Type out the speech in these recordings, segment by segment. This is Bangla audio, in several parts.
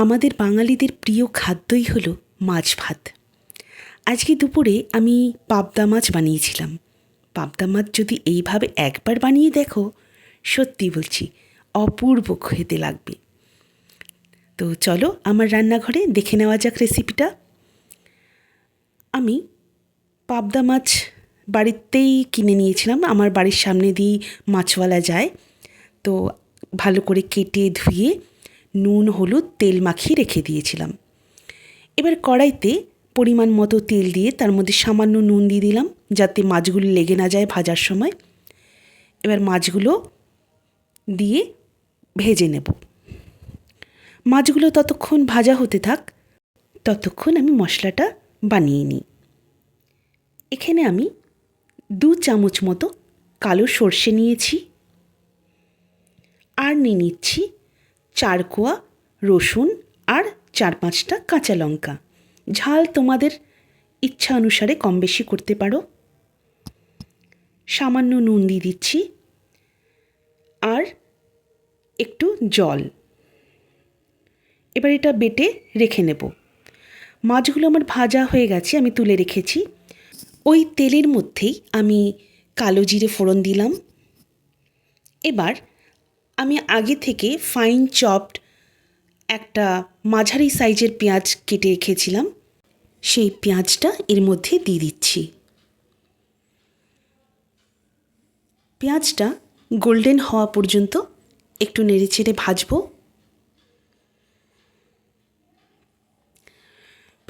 আমাদের বাঙালিদের প্রিয় খাদ্যই হলো মাছ ভাত। আজকে দুপুরে আমি পাবদা মাছ বানিয়েছিলাম। পাবদা মাছ যদি এইভাবে একবার বানিয়ে দেখো, সত্যি বলছি অপূর্ব খেতে লাগবে। তো চলো আমার রান্নাঘরে দেখে নেওয়া যাক রেসিপিটা। আমি পাবদা মাছ বাড়িতেই কিনে নিয়েছিলাম, আমার বাড়ির সামনে দিয়ে মাছওয়ালা যায়। তো ভালো করে কেটে ধুয়ে নুন হলুদ তেল মাখিয়ে রেখে দিয়েছিলাম। এবার কড়াইতে পরিমাণ মতো তেল দিয়ে তার মধ্যে সামান্য নুন দিয়ে দিলাম, যাতে মাছগুলো লেগে না যায় ভাজার সময়। এবার মাছগুলো দিয়ে ভেজে নেব। মাছগুলো ততক্ষণ ভাজা হতে থাক, ততক্ষণ আমি মশলাটা বানিয়ে নিই। এখানে আমি 2 চামচ মতো কালো সর্ষে নিয়েছি, আর নিয়ে নিচ্ছি 4 কোয়া রসুন আর 4-5টা কাঁচা লঙ্কা। ঝাল তোমাদের ইচ্ছা অনুসারে কম বেশি করতে পারো। সামান্য নুন দিয়ে দিচ্ছি আর একটু জল। এবার এটা বেটে রেখে নেব। মাছগুলো আমার ভাজা হয়ে গেছে, আমি তুলে রেখেছি। ওই তেলের মধ্যেই আমি কালো জিরে ফোড়ন দিলাম। এবার আমি আগে থেকে ফাইন চপড একটা মাঝারি সাইজের পেঁয়াজ কেটে রেখেছিলাম, সেই পেঁয়াজটা এর মধ্যে দিয়ে দিচ্ছি। পেঁয়াজটা গোল্ডেন হওয়া পর্যন্ত একটু নেড়েচেড়ে ভাজবো।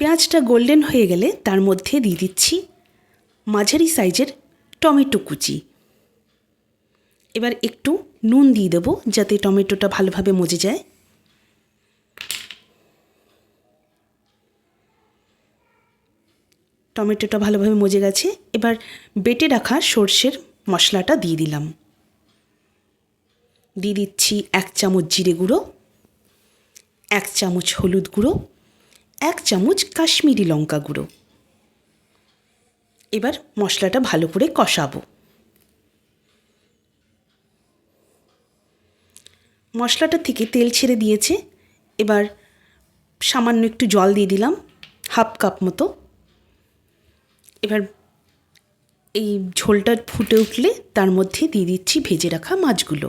পেঁয়াজটা গোল্ডেন হয়ে গেলে তার মধ্যে দিয়ে দিচ্ছি মাঝারি সাইজের টমেটো কুচি। এবার একটু নুন দিয়ে দেবো যাতে টমেটোটা ভালোভাবে মজে যায়। টমেটোটা ভালোভাবে মজে গেছে। এবার বেটে রাখা সর্ষের মশলাটা দিয়ে দিলাম। দিয়ে দিচ্ছি 1 চামচ জিরে গুঁড়ো, 1 চামচ হলুদ গুঁড়ো, 1 চামচ কাশ্মীরি লঙ্কা গুঁড়ো। এবার মশলাটা ভালো করে কষাবো। মশলাটা থেকে তেল ছেড়ে দিয়েছে। এবার সামান্য একটু জল দিয়ে দিলাম, 1/2 কাপ মতো। এবার এই ঝোলটা ফুটে উঠলে তার মধ্যে দিয়ে দিচ্ছি ভেজে রাখা মাছগুলো।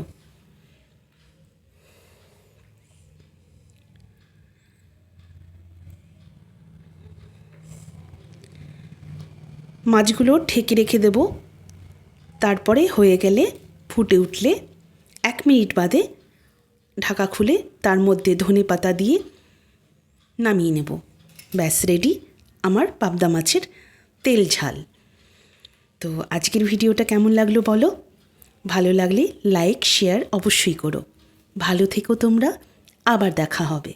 মাছগুলো ঢেকে রেখে দেব। তারপরে হয়ে গেলে, ফুটে উঠলে 1 মিনিট বাদে ঢাকা খুলে তার মধ্যে ধনেপাতা দিয়ে নামিয়ে নেব। ব্যাস রেডি আমার পাবদা মাছের তেল ঝাল। তো আজকের ভিডিওটা কেমন লাগলো বলো? ভালো লাগলে লাইক শেয়ার অবশ্যই করো। ভালো থেকো তোমরা, আবার দেখা হবে।